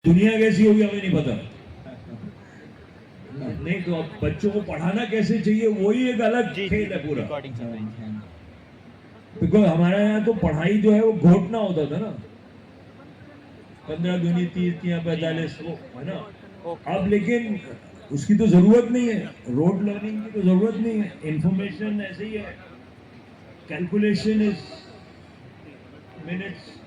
दुनिया कैसी होगी हमें नहीं पता। नहीं तो अब बच्चों को पढ़ाना कैसे चाहिए वही एक अलग खेल है पूरा। बिकॉज हमारे यहाँ तो पढ़ाई जो है वो घोटना होता था ना, 15 दूनी 30 या 45 वो है ना। अब लेकिन उसकी तो जरूरत नहीं है, रोड लर्निंग की तो जरूरत नहीं है, इंफॉर्मेशन ऐसे ही है, calculation is minutes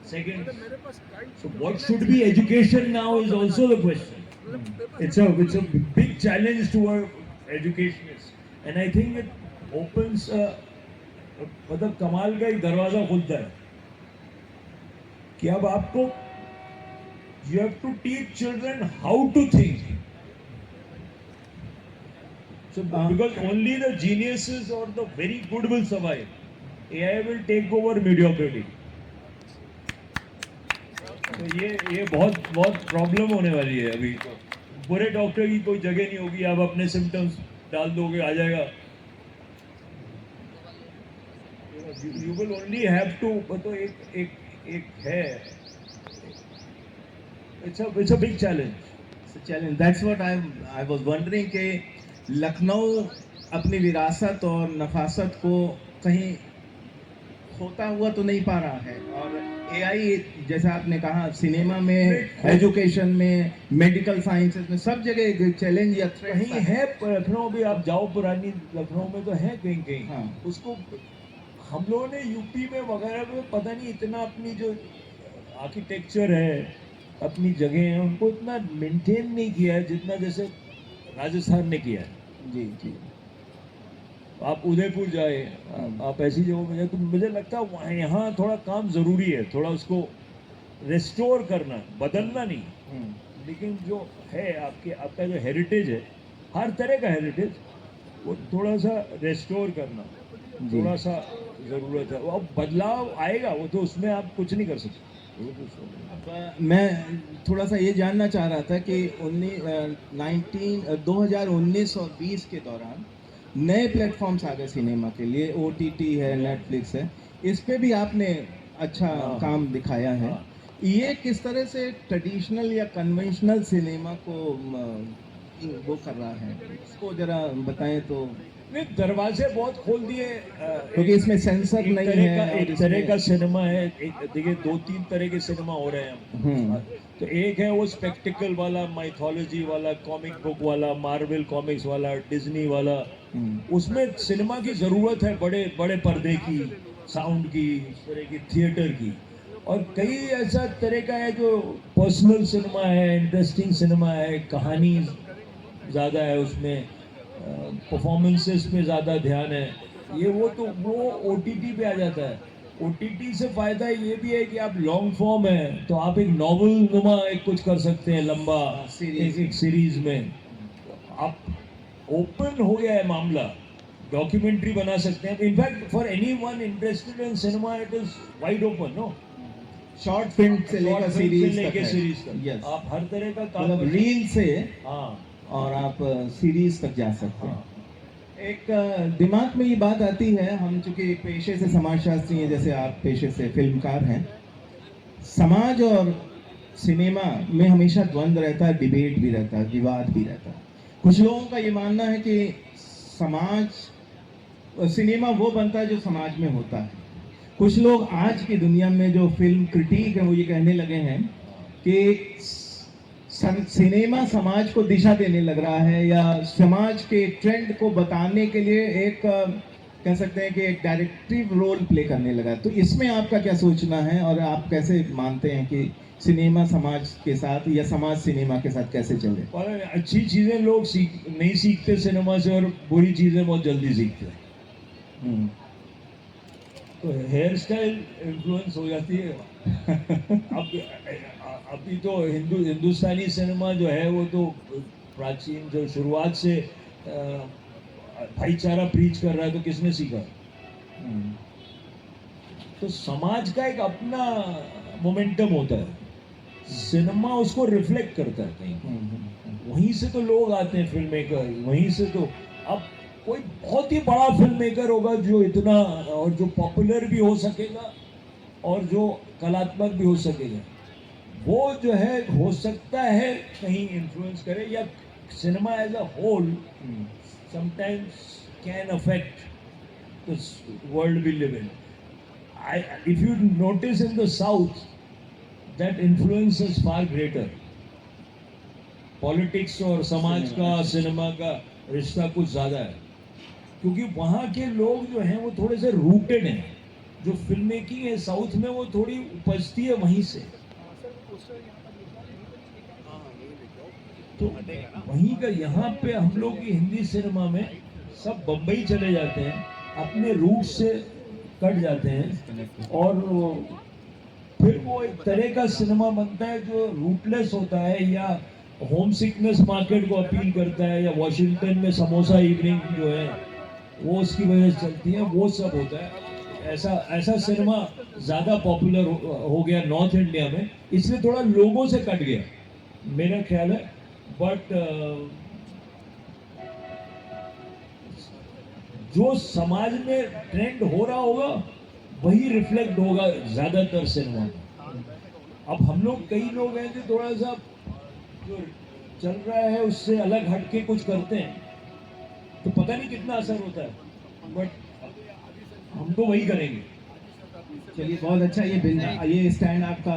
seconds. So what should be education now is also the question. It's a big challenge to our educationists, and I think it opens मतलब कमाल का एक दरवाजा खुलता है कि अब आपको you have to teach children how to think. So because only the geniuses or the very good will survive. AI will take over mediocrity. तो ये बहुत प्रॉब्लम होने वाली है अभी। तो बुरे डॉक्टर की कोई जगह नहीं होगी, आप अपने सिम्टम्स डाल दोगे आ जाएगा। You will only have to, तो एक है, it's a big challenge. That's what I was wondering कि लखनऊ अपनी विरासत और नफासत को कहीं खोता हुआ तो नहीं पा रहा है, और एआई जैसा आपने कहा सिनेमा में, एजुकेशन में, मेडिकल साइंसेस में, सब जगह चैलेंज या कहीं है। लखनऊ भी आप जाओ, पुरानी लखनऊ में तो है कहीं कहीं। हाँ। उसको हम लोगों ने यूपी में वगैरह में पता नहीं इतना अपनी जो आर्किटेक्चर है, अपनी जगह है, उनको इतना मेंटेन नहीं किया है जितना जैसे राजस्थान ने किया है। जी जी। आप उदयपुर जाए, आप ऐसी जगहों में जाए, तो मुझे लगता है वहाँ यहाँ थोड़ा काम जरूरी है, थोड़ा उसको रेस्टोर करना, बदलना नहीं, लेकिन जो है आपका जो हेरिटेज है, हर तरह का हेरिटेज, वो थोड़ा सा रेस्टोर करना थोड़ा सा ज़रूरत है। अब बदलाव आएगा, वो तो उसमें आप कुछ नहीं कर सकते। मैं थोड़ा सा ये जानना चाह रहा था कि 2019 और 20 के दौरान नए प्लेटफॉर्म्स आ गए सिनेमा के लिए, OTT है, नेटफ्लिक्स है, इस पे भी आपने अच्छा काम दिखाया है। ये किस तरह से ट्रेडिशनल या कन्वेंशनल सिनेमा को वो कर रहा है, इसको जरा बताएं। तो दरवाजे बहुत खोल दिए, क्योंकि इसमें सेंसर नहीं है, एक तरह का सिनेमा है। देखिए 2-3 तरह के सिनेमा हो रहे हैं। तो एक है वो स्पेक्टिकल वाला, माइथोलॉजी वाला, कॉमिक बुक वाला, मार्वल कॉमिक्स वाला, डिज्नी वाला। उसमें सिनेमा की जरूरत है, बड़े बड़े पर्दे की, साउंड की, इस तरह की थिएटर की। और कई ऐसा तरह का है जो पर्सनल सिनेमा है, इंटरेस्टिंग सिनेमा है, कहानी ज़्यादा है उसमें, परफॉर्मेंसेस पे ज़्यादा ध्यान है। वो OTT पे आ जाता है। OTT से फ़ायदा ये भी है कि आप लॉन्ग फॉर्म है तो आप एक नॉवल नुमा एक कुछ कर सकते हैं, लंबा एक सीरीज में। आप ओपन हो गया है मामला, डॉक्यूमेंट्री बना सकते हैं। In fact for anyone interested in cinema it is wide open. No, short film से लेकर सीरीज तक yes. आप हर तरह का काम, मतलब रील से हाँ, और आप सीरीज तक जा सकते हैं। एक दिमाग में ये बात आती है, हम चूंकि पेशे से समाजशास्त्री हैं, जैसे आप पेशे से फिल्मकार हैं, समाज और सिनेमा में हमेशा द्वंद्व रहता है, डिबेट भी रहता है, विवाद भी रहता है। कुछ लोगों का ये मानना है कि सिनेमा वो बनता है जो समाज में होता है। कुछ लोग आज की दुनिया में जो फिल्म क्रिटिक है वो ये कहने लगे हैं कि सिनेमा समाज को दिशा देने लग रहा है, या समाज के ट्रेंड को बताने के लिए एक कह सकते हैं कि एक डायरेक्टिव रोल प्ले करने लगा। तो इसमें आपका क्या सोचना है, और आप कैसे मानते हैं कि सिनेमा समाज के साथ या समाज सिनेमा के साथ कैसे चले? और अच्छी चीज़ें लोग नहीं सीखते सिनेमा से, और बुरी चीज़ें बहुत जल्दी सीखते हैं। तो हेयर स्टाइल इन्फ्लुएंस हो जाती है। अभी तो हिंदुस्तानी सिनेमा जो है वो तो प्राचीन, जो शुरुआत से भाईचारा प्रीच कर रहा है, तो किसने सीखा? तो समाज का एक अपना मोमेंटम होता है, सिनेमा उसको रिफ्लेक्ट करता है कहीं। वहीं से तो लोग आते हैं, फिल्म मेकर वहीं से। तो अब कोई बहुत ही बड़ा फिल्म मेकर होगा जो इतना, और जो पॉपुलर भी हो सकेगा और जो कलात्मक भी हो सकेगा, वो जो है हो सकता है कहीं इन्फ्लुएंस करे, या cinema as a whole sometimes can affect the world we live in. If you notice in the South, that influence is far greater. Politics और समाज का, सिनेमा का रिश्ता कुछ ज़्यादा है, क्योंकि वहाँ के लोग जो हैं वो थोड़े से रूटेड हैं. जो फिल्म मेकिंग है साउथ में वो थोड़ी उपजती है वहीं से. तो वहीं का यहाँ पे हम लोग की हिंदी सिनेमा में सब बम्बई चले जाते हैं, अपने रूट से कट जाते हैं, और फिर वो एक तरह का सिनेमा बनता है जो रूटलेस होता है, या होम सिकनेस मार्केट को अपील करता है, या वॉशिंगटन में समोसा इवनिंग जो है वो उसकी वजह से चलती है, वो सब होता है. ऐसा सिनेमा ज़्यादा पॉपुलर हो गया नॉर्थ इंडिया में, इसलिए थोड़ा लोगों से कट गया मेरा ख्याल है. बट जो समाज में ट्रेंड हो रहा होगा वही रिफ्लेक्ट होगा ज़्यादातर सिनेमा में. अब हम लोग कई लोग हैं जो थोड़ा सा जो चल रहा है उससे अलग हट के कुछ करते हैं, तो पता नहीं कितना असर होता है, बट हम तो वही करेंगे. चलिए बहुत अच्छा, ये स्टैंड आपका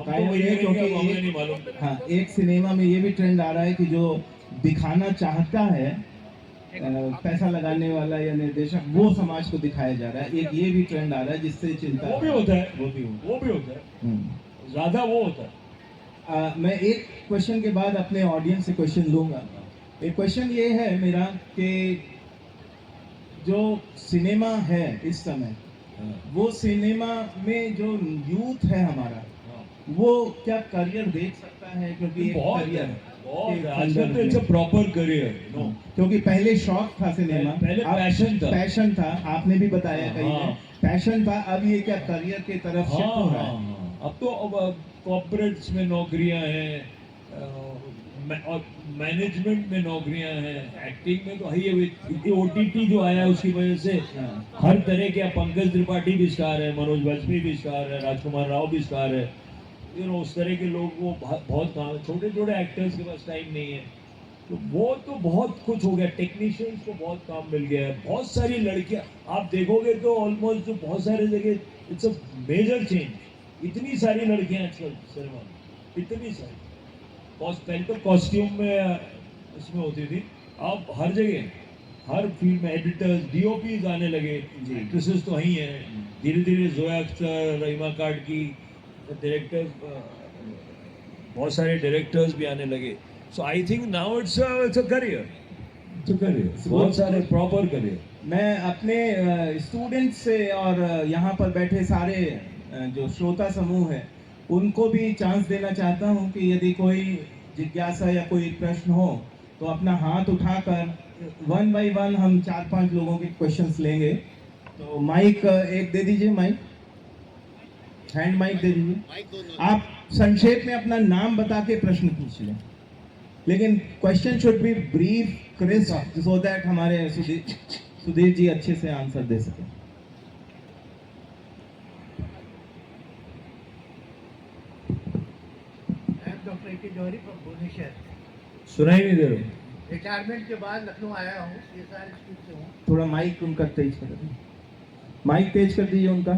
कायम है, क्योंकि हाँ, एक सिनेमा में ये भी ट्रेंड आ रहा है कि जो दिखाना चाहता है पैसा लगाने वाला या निर्देशक, वो समाज को दिखाया जा रहा है. एक ये भी ट्रेंड आ रहा है जिससे चिंता वो भी होता है. ज्यादा वो होता है. मैं एक क्वेश्चन के बाद अपने ऑडियंस से क्वेश्चन लूंगा. एक क्वेश्चन ये है मेरा कि जो सिनेमा है इस समय, वो सिनेमा में जो यूथ है हमारा, वो क्या करियर देख सकता है? क्योंकि करियर आजकल तो इट्स अ प्रॉपर करियर, क्योंकि पहले शौक था सिनेमा, पहले पैशन था, आपने भी बताया कहीं में पैशन था. अब ये क्या करियर की तरफ शिफ्ट हो रहा है? अब तो कॉर्पोरेट्स में नौकरियां हैं, और मैनेजमेंट में नौकरियां हैं, एक्टिंग में तो है. OTT जो आया उसकी वजह से हर तरह के, पंकज त्रिपाठी भी स्टार है, मनोज वाजपेयी भी स्टार है, राजकुमार राव भी स्टार है. उस तरह के लोग वो बहुत काम, छोटे छोटे एक्टर्स के पास टाइम नहीं है, तो वो तो बहुत कुछ हो गया. टेक्नीशियंस को बहुत काम मिल गया है. बहुत सारी लड़कियां आप देखोगे तो ऑलमोस्ट जो बहुत सारे जगह इट्स अ मेजर चेंज. इतनी सारी लड़कियां आजकल सिनेमा में, इतनी सारी. पहले तो कॉस्ट्यूम में इसमें होती थी, अब हर जगह, हर फील्ड में एडिटर्स, DOPs आने लगे, एक्ट्रेसेस तो वही हैं. धीरे धीरे जोया अख्तर, रहीमा कार्की, डायरेक्टर्स, बहुत सारे डायरेक्टर्स भी आने लगे. So I think now it's a career, बहुत सारे प्रॉपर करियर. मैं अपने स्टूडेंट्स से और यहाँ पर बैठे सारे जो श्रोता समूह है उनको भी चांस देना चाहता हूँ कि यदि कोई जिज्ञासा या कोई प्रश्न हो तो अपना हाथ उठाकर 1 by 1 हम 4-5 लोगों के क्वेश्चंस लेंगे. तो माइक एक दे दीजिए, माइक, हैंड माइक दे दीजिए. आप संक्षेप में अपना नाम बता के प्रश्न पूछ लें, लेकिन question should be brief, crisp, so that हमारे सुधीर जी अच्छे से आंसर दे सकें. Doctor A.K. Johri from Bhubaneswar. सुनाई नहीं दे रहा. रिटायरमेंट के बाद लखनऊ आया हूँ, CSR इंस्टीट्यूट से हूँ. थोड़ा माइक उनका तेज कर दीजिए, माइक तेज कर दीजिए उनका.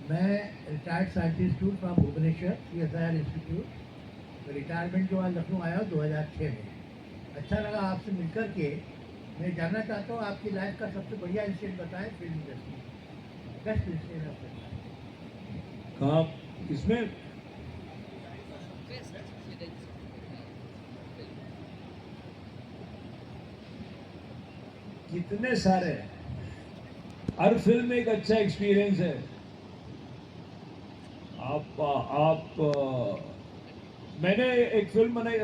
मैं रिटायर्ड साइंटिस्ट हूँ from Bhubaneswar, CSR institute. Retirement के बाद लखनऊ आया हूँ 2006 में. अच्छा लगा आपसे मिलकर के. मैं जानना चाहता हूँ आपकी लाइफ का सबसे बढ़िया इंसिडेंट बताएं film industry, best incident of life. कहाँ, किसमें? कितने सारे. हर फिल्म एक अच्छा एक्सपीरियंस है. मैंने एक फिल्म बनाई.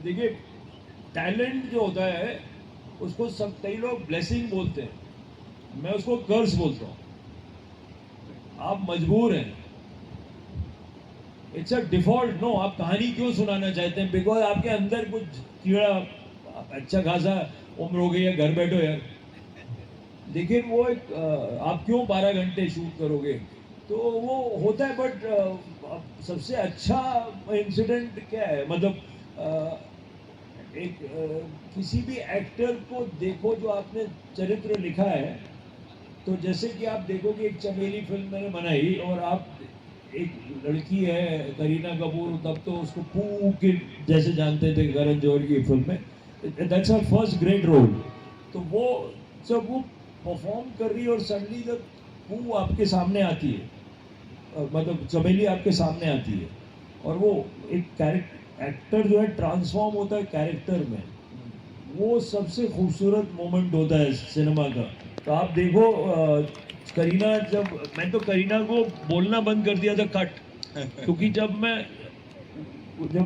देखिए, टैलेंट जो होता है उसको सब कई लोग ब्लेसिंग बोलते हैं, मैं उसको कर्स बोलता हूँ. आप मजबूर हैं, इट्स अ डिफॉल्ट. नो, आप कहानी क्यों सुनाना चाहते हैं? बिकॉज आपके अंदर कुछ कीड़ा, अच्छा खासा उम्र हो गई है, घर बैठो यार. लेकिन वो एक आप क्यों 12 घंटे शूट करोगे? तो वो होता है, बट सबसे अच्छा इंसिडेंट क्या है, मतलब किसी भी एक्टर को देखो जो आपने चरित्र लिखा है, तो जैसे कि आप देखोगे एक चमेली फिल्म मैंने बनाई, और आप एक लड़की है करीना कपूर, तब तो उसको पू के जैसे जानते थे करण जौहर की फिल्म में, that's her first great role. तो वो जब वो परफॉर्म कर रही है और सडनली जब पू आपके सामने आती है, मतलब चमेली आपके सामने आती है, और वो एक एक्टर जो है ट्रांसफॉर्म होता है कैरेक्टर में, वो सबसे खूबसूरत मोमेंट होता है सिनेमा का। तो आप देखो करीना, जब मैं तो करीना को बोलना बंद कर दिया था कट, क्योंकि जब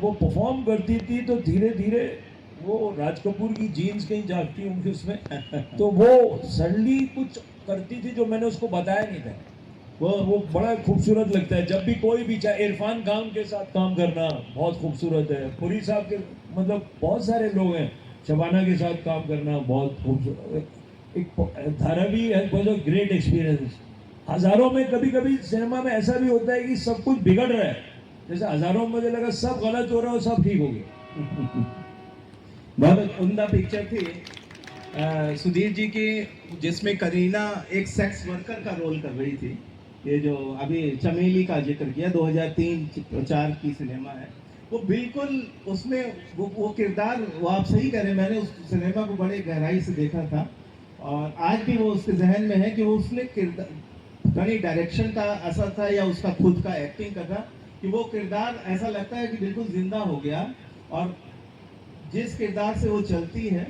वो परफॉर्म करती थी तो धीरे धीरे वो राज कपूर की जीन्स कहीं जाती होंगी उसमें, तो वो सडनली कुछ करती थी जो मैंने उसको बताया नहीं था। वो बड़ा खूबसूरत लगता है। जब भी कोई भी, चाहे इरफान खान के साथ काम करना बहुत खूबसूरत है, पुरी साहब के, मतलब बहुत सारे लोग हैं, शबाना के साथ काम करना बहुत खूबसूरत। एक Dharavi was a great experience. हजारों में कभी कभी सिनेमा में ऐसा भी होता है कि सब कुछ बिगड़ रहा है, जैसे हजारों में मुझे लगा सब गलत हो रहा है और सब ठीक हो गया। बहुत उम्दा पिक्चर थी सुधीर जी की, जिसमें करीना एक सेक्स वर्कर का रोल कर रही थी। ये जो अभी चमेली का जिक्र किया, 2003-4 की सिनेमा है वो, बिल्कुल उसमें वो किरदार, वो आप सही कह रहे हैं, मैंने उस सिनेमा को बड़े गहराई से देखा था, और आज भी वो उसके जहन में है कि वो उसने किरदार, कहीं डायरेक्शन का असर था या उसका खुद का एक्टिंग का था, कि वो किरदार ऐसा लगता है कि बिल्कुल जिंदा हो गया, और जिस किरदार से वो चलती है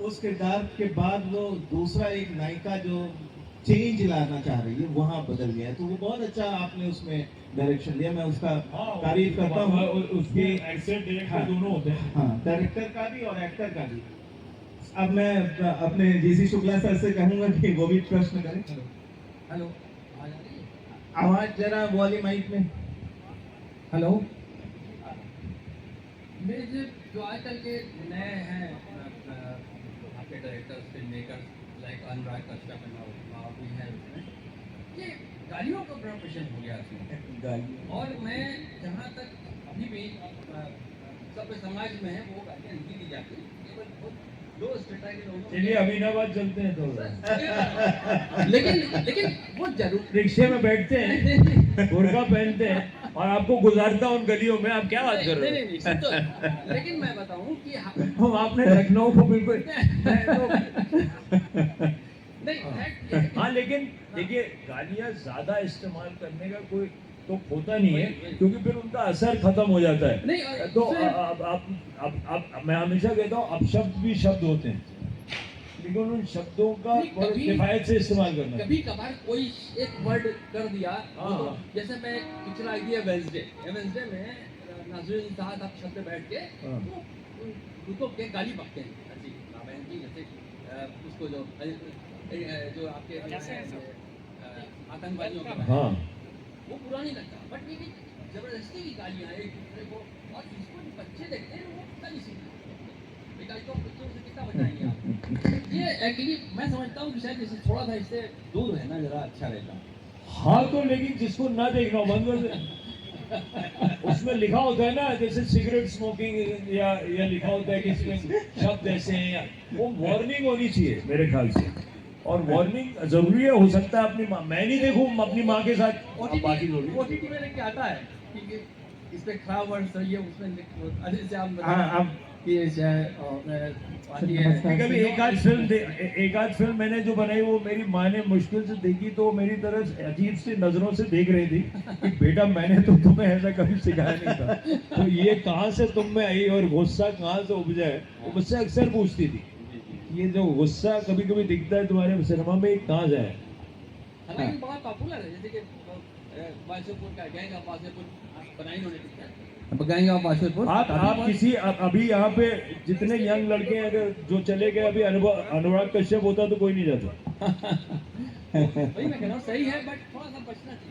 उस किरदार के बाद वो दूसरा एक नायिका जो चेंज लाना चाह रही है वहां बदल गया है। तो वो बहुत अच्छा आपने उसमें डायरेक्शन दिया, मैं उसका तारीफ करता हूँ। उसके एक्टर डायरेक्टर दोनों होते हैं। हाँ, डायरेक्टर का भी और एक्टर का भी। अब मैं अपने जीसी शुक्ला सर से कहूंगा कि वो भी प्रश्न करें। हेलो, आवाज जरा वॉल्यूम माइक में। हेलो। मेरे जो आजकल के नए हैं आपके directors, film makers, like Anurag Kashyap भी हैं उसमें, ये गालियों का बड़ा प्रश्न हो गया उसमें। और मैं जहाँ तक अभी भी सब समाज में है वो गालियाँ नहीं दी जाती, केवल दो स्टेटा के लोगों। चलिए अमीनाबाद चलते हैं तो। लेकिन वो जरूर रिक्शे में बैठते हैं, बुर्का पहनते हैं, और आपको गुजारता उन गलियों में, आप क्या बात कर रहे हो? नहीं, तो लेकिन मैं बताऊं कि हम आपने लखनऊ को बिल्कुल नहीं, हाँ, लेकिन देखिए गालियाँ ज्यादा इस्तेमाल करने का कोई तो होता नहीं है, क्योंकि फिर उनका असर खत्म हो जाता है। नहीं, तो आप मैं हमेशा कहता हूँ अपशब्द भी शब्द होते हैं, लेकिन उन शब्दों का बहुत किफायत से इस्तेमाल करना। कभी कभार कोई एक वर्ड कर दिया, हाँ, तो जैसे मैं पिक्चर आई थी वेंसडे में नाज़रीन साहब आप छत पे बैठ के उनको के गाली बकते हैं ऐसी बहन की, जैसे उसको जो आपके आतंकवादियों का, हाँ, वो बुरा नहीं लगता, बट ये जबरदस्ती की गालियाँ एक दूसरे को, और जिसको बच्चे देखते हैं वो गाली सीखते हैं, तो बच्चों से कितना बचाएंगे आप? ये एक्चुअली मैं समझता हूँ कि शायद इससे थोड़ा सा इससे दूर रहना जरा अच्छा रहता। हाँ, तो लेकिन जिसको ना देखना हो बंद कर दे। उसमें लिखा होता है ना, जैसे सिगरेट स्मोकिंग या लिखा होता है कि इसमें शब्द ऐसे हैं, वो वार्निंग होनी चाहिए मेरे ख्याल से। और वार्निंग जरूरी है, हो सकता है अपनी माँ, मैं नहीं देखूं अपनी माँ के साथ, बाकी लोग। ओटीटी में लेके आता है कि इस पे खराब वर्ड्स है, ये उसमें अजय से आप हाँ, कभी एक आध फिल्म मैंने जो बनाई वो मेरी माँ ने मुश्किल से देखी, तो मेरी तरफ अजीब सी नजरों से देख रही थी कि बेटा मैंने तो तुम्हें ऐसा कभी सिखाया नहीं था, तो ये कहाँ से तुम में आई और गुस्सा कहाँ से उपजा है, वो मुझसे अक्सर पूछती थी। ये जो गुस्सा कभी कभी दिखता है तुम्हारे सिनेमा में, कहाँ से है? हालांकि बहुत पॉपुलर है, जैसे कि वासेपुर का गैंग ऑफ वासेपुर बनाई उन्होंने पिक्चर, गैंग ऑफ वासेपुर। आप किसी अभी यहाँ पे जितने यंग लड़के हैं अगर जो चले गए, अभी अनुराग कश्यप होता तो कोई नहीं जाता। वही मैं कह रहा हूँ, सही है, बट थोड़ा सा बचना चाहिए।